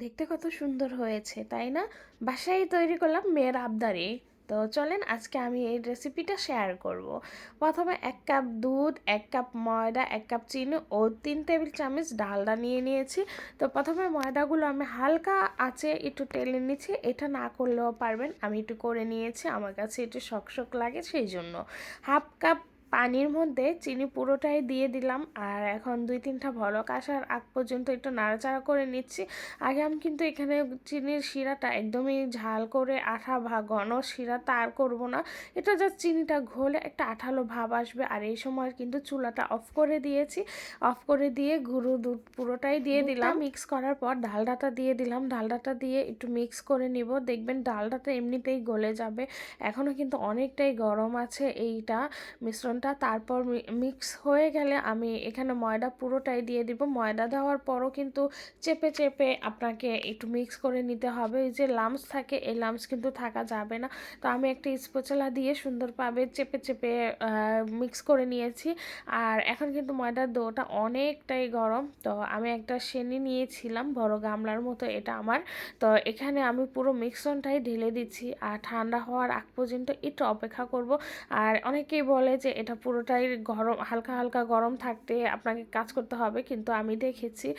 দেখতে কত সুন্দর হয়েছে তাই না? বাসায় তৈরি করলাম মেয়ের আবদারে। তো চলেন আজকে আমি এই রেসিপিটা শেয়ার করব। প্রথমে 1 কাপ দুধ, 1 কাপ ময়দা, 1 কাপ চিনি ও 3 টেবিল চামচ ডালডা নিয়ে নিয়েছি। তো প্রথমে ময়দাগুলো আমি হালকা আঁচে একটু টেলে নিচ্ছি, এটা না করলেও পারবেন, আমি একটু করে নিয়েছি, আমার কাছে একটু শক শক লাগে সেই জন্য। 1/2 কাপ পানির মধ্যে চিনি পুরোটাই দিয়ে দিলাম, আর এখন 2-3টা বলক আসার আগ পর্যন্ত একটু নাড়াচাড়া করে নিচ্ছি। আগে আমি কিন্তু এখানে চিনির শিরাটা একদমই ঝাল করে আঠা বা ঘন শিরা তার করব না, এটা জাস্ট চিনিটা ঘোলে একটা আঠালো ভাব আসবে। আর এই সময় কিন্তু চুলাটা অফ করে দিয়েছি, অফ করে দিয়ে গুঁড়ো দুধ পুরোটাই দিয়ে দিলাম। মিক্স করার পর ডালডাটা দিয়ে দিলাম, ডালডাটা দিয়ে একটু মিক্স করে নিব, দেখবেন ডালডাটা এমনিতেই গলে যাবে, এখনও কিন্তু অনেকটাই গরম আছে এইটা মিশ্রণটা। তারপর মিক্স হয়ে গেলে আমি এখানে ময়দা পুরোটাই দিয়ে দিব। ময়দা দেওয়ার পরও কিন্তু চেপে চেপে আপনাকে একটু মিক্স করে নিতে হবে, এই যে লাম্পস থাকে এই লাম্পস কিন্তু থাকা যাবে না। তো আমি একটা স্প্যাচুলা দিয়ে সুন্দরভাবে চেপে চেপে মিক্স করে নিয়েছি। আর এখন কিন্তু ময়দার ডোটা অনেকটাই গরম, তো আমি একটা সেনি নিয়েছিলাম বড় গামলার মতো, এটা আমার। তো এখানে আমি পুরো মিক্সনটাই ঢেলে দিচ্ছি, আর ঠান্ডা হওয়ার আগ পর্যন্ত একটু অপেক্ষা করব। আর অনেকেই বলে যে এটা পুরোটাই গরম, হালকা হালকা গরম থাকতে আপনাকে কাজ করতে হবে, কিন্তু আমি দেখেছি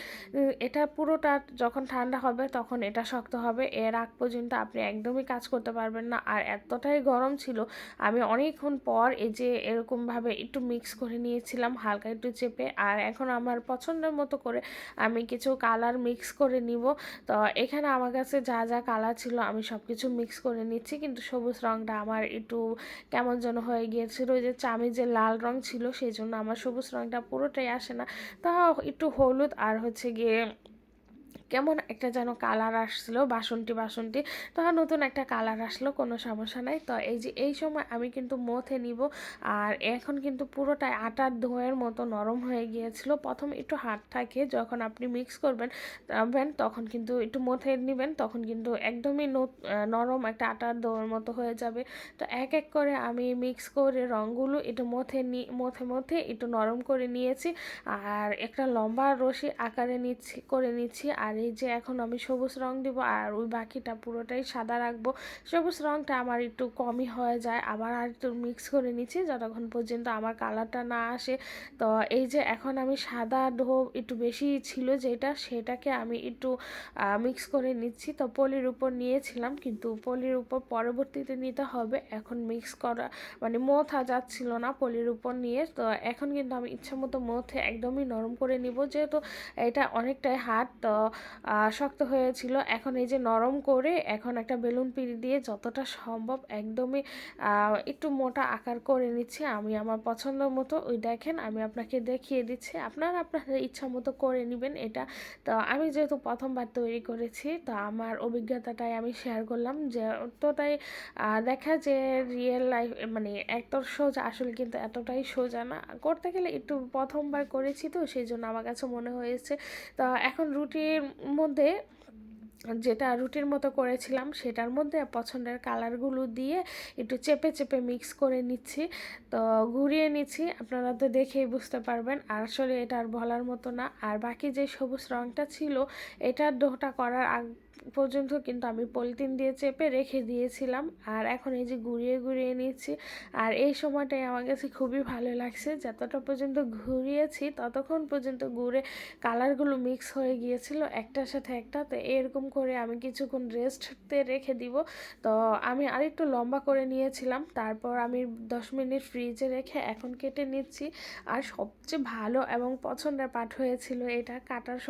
এটা পুরোটা যখন ঠান্ডা হবে তখন এটা শক্ত হবে, এর আগ পর্যন্ত আপনি একদমই কাজ করতে পারবেন না। আর এতটাই গরম ছিল, আমি অনেকক্ষণ পর এই যে এরকমভাবে একটু মিক্স করে নিয়েছিলাম হালকা একটু চেপে। আর এখন আমার পছন্দের মতো করে আমি কিছু কালার মিক্স করে নিব। তো এখানে আমার কাছে যা যা কালার ছিল আমি সব কিছু মিক্স করে নিচ্ছি, কিন্তু সবুজ রঙটা আমার একটু কেমন যেন হয়ে গিয়েছিল, ওই যে চামিজের লাল রং ছিল সেই জন্য আমার সবুজ রঙটা পুরোটাই আসে না। তাও একটু হলুদ আর হচ্ছে গিয়ে কেমন একটা যেন কালার আসছিল, বাসন্তী বাসন্তী, তখন নতুন একটা কালার আসলো, কোনো সমস্যা নাই। তো এই যে এই সময় আমি কিন্তু মথে নিব। আর এখন কিন্তু পুরোটাই আটার দইয়ের মতো নরম হয়ে গিয়েছিল, প্রথম একটু হার্ড থাকে, যখন আপনি মিক্স করবেন তখন কিন্তু একটু মথে নেবেন, তখন কিন্তু একদমই নরম একটা আটার দইয়ের মতো হয়ে যাবে। তো এক এক করে আমি মিক্স করে রঙগুলো একটু মথে একটু নরম করে নিয়েছি, আর একটা লম্বা রশি আকারে নিচ্ছি। আর এই যে এখন আমি সবুজ রং দিব, আর ওই বাকিটা পুরোটাই সাদা রাখবো। সবুজ রংটা আমার একটু কমই হয়ে যায়, আবার আর একটু মিক্স করে নিচ্ছি যতক্ষণ পর্যন্ত আমার কালারটা না আসে। তো এই যে এখন আমি সাদা ডো একটু বেশি ছিল যেটা, সেটাকে আমি একটু মিক্স করে নিচ্ছি। তো পলির উপর নিয়েছিলাম, কিন্তু পলির উপর পরবর্তীতে নিতে হবে, এখন মিক্স করা মানে মোথা যাচ্ছিল না পলির উপর নিয়ে। তো এখন কিন্তু আমি ইচ্ছা মতো মথে একদমই নরম করে নিব, যেহেতু এটা অনেকটাই হার্ড, তো শক্ত হয়েছিল। এখন এই যে নরম করে এখন একটা বেলুন পিড়ি দিয়ে যতটা সম্ভব একদমই একটু মোটা আকার করে নিচ্ছি আমি আমার পছন্দ মতো। ওই দেখেন আমি আপনাকে দেখিয়ে দিচ্ছি, আপনারা আপনাদের ইচ্ছা মতো করে নেবেন এটা। তো আমি যেহেতু প্রথমবার তৈরি করেছি, তো আমার অভিজ্ঞতাটাই আমি শেয়ার করলাম, যে অতটাই দেখা যে রিয়েল লাইফ মানে এত সোজা, আসলে কিন্তু এতটাই সোজা না, করতে গেলে একটু প্রথমবার করেছি তো সেই জন্য আমার কাছে মনে হয়েছে। তো এখন রুটির মধ্যে যেটা রুটির মতো করেছিলাম সেটার মধ্যে পছন্দের কালারগুলো দিয়ে একটু চেপে চেপে মিক্স করে নিচ্ছি, তো ঘুরিয়ে নিচ্ছি, আপনারা তো দেখেই বুঝতে পারবেন। আর আসলে এটা আর বলার মতো না। আর বাকি যে সবুজ রঙটা ছিল, এটার ডোটা করার আগ পর্যন্ত কিন্তু আমি পলিথিন দিয়ে চেপে রেখে দিয়েছিলাম, আর এখন এই যে ঘুরিয়ে ঘুরিয়ে নিচ্ছি। আর এই সময়টাই আমার কাছে খুবই ভালো লাগছে, যতটা পর্যন্ত ঘুরিয়েছি ততক্ষণ পর্যন্ত ঘুরে কালারগুলো মিক্স হয়ে গিয়েছিল একটার সাথে একটা। তো এরকম করে আমি কিছুক্ষণ রেস্টতে রেখে দিব। তো আমি আরেকটু লম্বা করে নিয়েছিলাম, তারপর আমি 10 মিনিট ফ্রিজে রেখে এখন কেটে নিচ্ছি। আর সবচেয়ে ভালো এবং পছন্দের পার্ট হয়েছিল এটা কাটার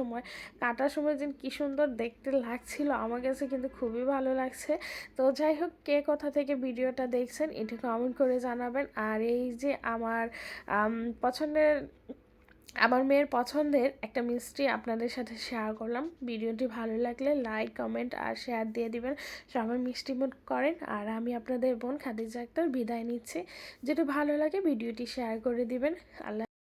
সময় যেন কী সুন্দর দেখতে লাগছিল, আমার কাছে কিন্তু খুবই ভালো লাগছে। তো যাই হোক, কে কোথা থেকে ভিডিওটা দেখছেন এটা কমেন্ট করে জানাবেন। আর এই যে পছন্দের আমার মেয়ের পছন্দের একটা মিষ্টি আপনাদের সাথে শেয়ার করলাম, ভিডিওটি ভালো লাগলে লাইক কমেন্ট আর শেয়ার দিয়ে দিবেন, সবাই মিষ্টি মুড করেন। আর আমি আপনাদের বোন খাদিজা আক্তার বিদায় নিচ্ছি, যেটা ভালো লাগে ভিডিওটি শেয়ার করে দিবেন। আল্লাহ।